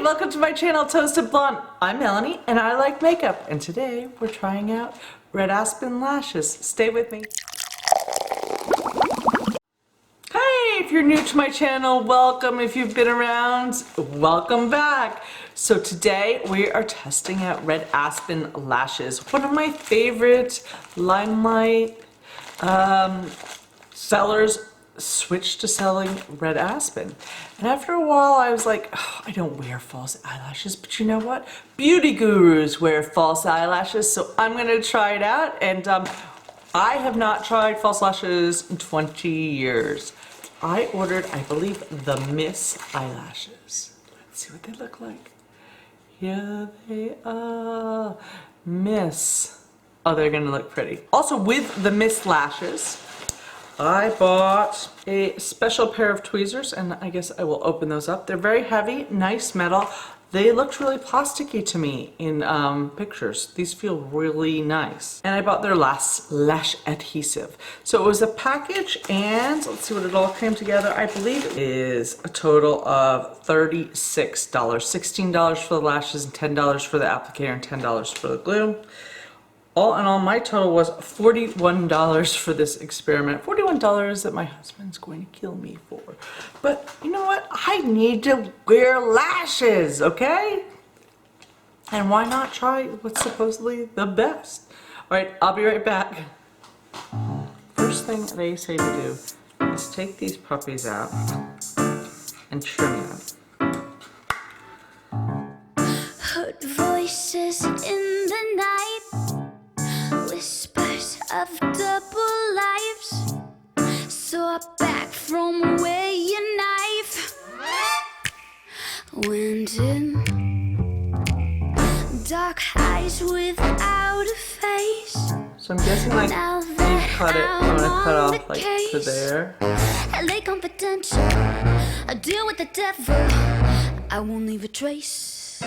welcome to my channel, Toasted Blonde. I'm Melanie and I like makeup, and today we're trying out red Aspen lashes. Stay with me. Hey, if you're new to my channel, welcome. If you've been around, welcome back. So today we are testing out red Aspen lashes. One of my favorite Limelight sellers switched to selling red Aspen, and after a while I was like, oh, I don't wear false eyelashes, but you know what, beauty gurus wear false eyelashes, so I'm gonna try it out. And I have not tried false lashes in 20 years. I ordered, I believe, the Miss eyelashes. Let's see what they look like. Here they are. Miss. Oh, they're gonna look pretty. Also, with the Miss lashes, I bought a special pair of tweezers, and I guess I will open those up. They're very heavy, nice metal. They looked really plasticky to me in pictures. These feel really nice. And I bought their last lash adhesive. So it was a package, and let's see what it all came together. I believe it is a total of $36. $16 for the lashes, and $10 for the applicator, and $10 for the glue. All in all, my total was $41 for this experiment. $41 that my husband's going to kill me for. But you know what? I need to wear lashes, okay? And why not try what's supposedly the best? All right, I'll be right back. First thing they say to do is take these puppies out and trim them. Heard voices in the night, whispers of double lives, saw back from where your knife went in. Dark eyes without a face. So I'm guessing like you cut it, I'm gonna cut off like to there. LA confidential, I deal with the devil, I won't leave a trace.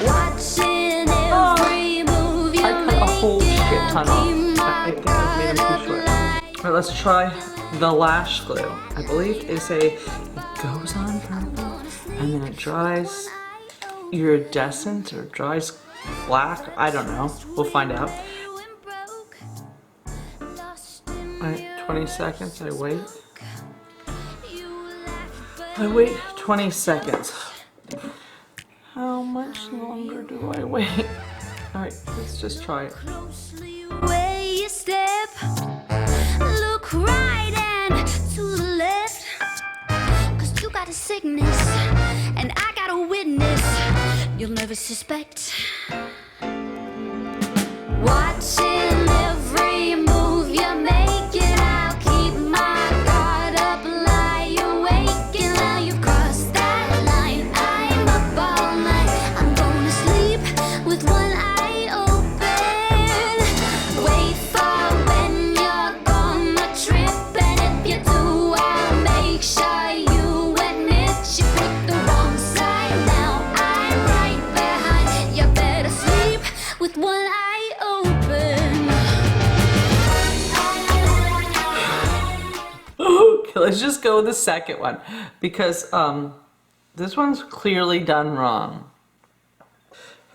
Watching every move you I cut a whole shit ton off. I think I made them too short. Alright, let's try the lash glue. I believe it goes on purple and then it dries iridescent or dries black. I don't know. We'll find out. Alright, 20 seconds. I wait. I wait 20 seconds. How much longer do I wait? Alright, let's just try it. Where you step, look right and to the left, 'cause you got a sickness and I got a witness you'll never suspect. Watching every move you make, and I'll keep my guard up, lie awake, and now you've crossed that line. I'm up all night, I'm gonna sleep with one eye open. Wait for when you're gonna trip, and if you do, I'll make sure you admit you picked the wrong side. Now I'm right behind, you better sleep with one eye open. Okay, let's just go with the second one, because this one's clearly done wrong.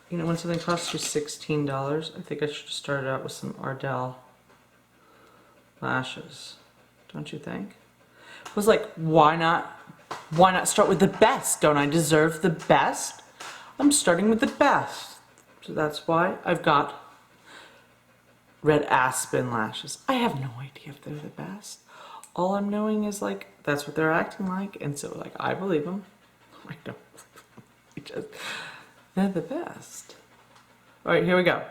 You know, when something costs you $16, I think I should have started out with some Ardell lashes. Don't you think? It was like, why not start with the best? Don't I deserve the best? I'm starting with the best. So that's why I've got red Aspen lashes. I have no idea if they're the best. All I'm knowing is like, that's what they're acting like, and so like, I believe them. I don't. They're the best. All right, here we go.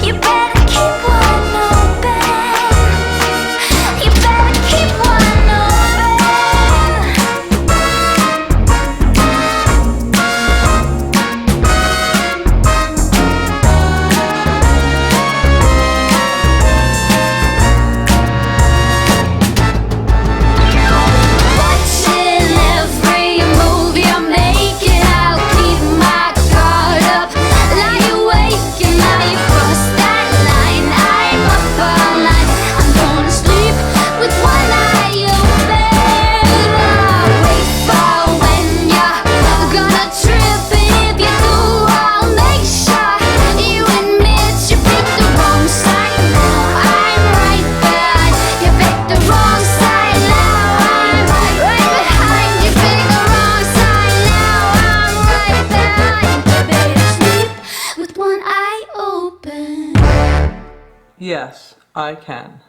You better keep one open. You better keep one watching every Yes, I can.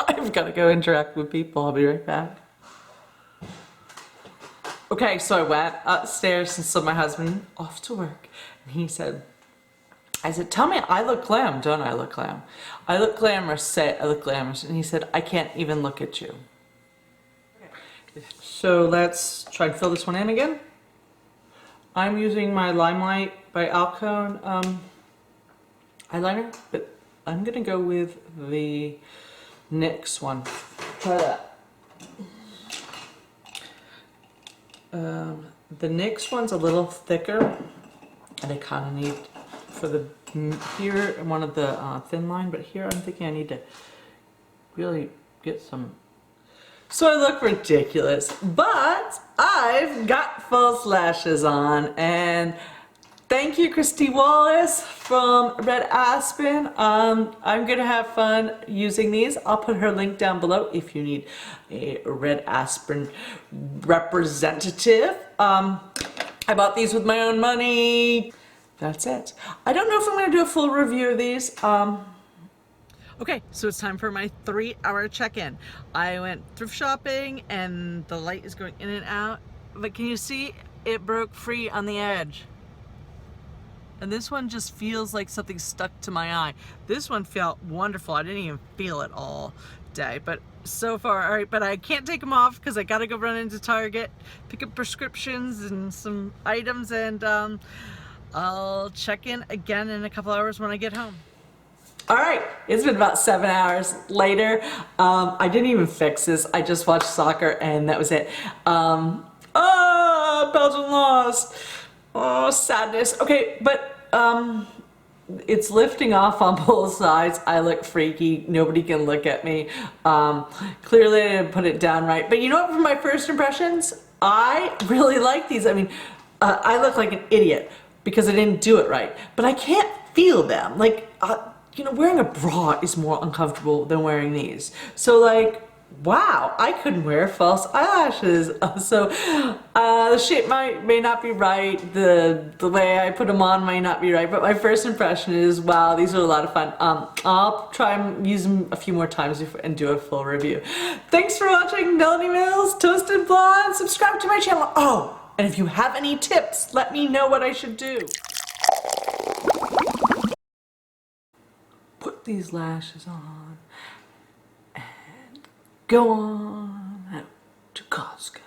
I've got to go interact with people. I'll be right back. Okay, so I went upstairs and saw my husband off to work. And he said, I said, tell me I look glam, don't I look glam? I look glamorous, say I look glamorous. And he said, I can't even look at you. So let's try and fill this one in again. I'm using my Limelight by Alcone eyeliner, but I'm gonna go with the NYX one. Try that. The NYX one's a little thicker, and I kind of need for the here one of the thin line, but here I'm thinking I need to really get some. So I look ridiculous, but I've got false lashes on, and thank you, Christy Wallace from Red Aspen. I'm gonna have fun using these. I'll put her link down below if you need a Red Aspen representative. I bought these with my own money. That's it. I don't know if I'm gonna do a full review of these. Okay, so it's time for my 3-hour check-in. I went thrift shopping and the light is going in and out, but can you see it broke free on the edge? And this one just feels like something stuck to my eye. This one felt wonderful. I didn't even feel it all day, but so far, all right, but I can't take them off because I gotta go run into Target, pick up prescriptions and some items, and I'll check in again in a couple hours when I get home. All right, it's been about 7 hours later. I didn't even fix this. I just watched soccer and that was it. Belgium lost. Oh, sadness. Okay, but it's lifting off on both sides. I look freaky. Nobody can look at me. Clearly I didn't put it down right. But you know what, for my first impressions, I really like these. I mean, I look like an idiot because I didn't do it right. But I can't feel them. Like, you know, wearing a bra is more uncomfortable than wearing these. So like, wow, I couldn't wear false eyelashes. So the shape may not be right, the way I put them on might not be right, but my first impression is, wow, these are a lot of fun. I'll try and use them a few more times and do a full review. Thanks for watching Melanie Mills, Toasted Blonde. Subscribe to my channel. Oh, and if you have any tips, let me know what I should do. Put these lashes on and go on out to Costco.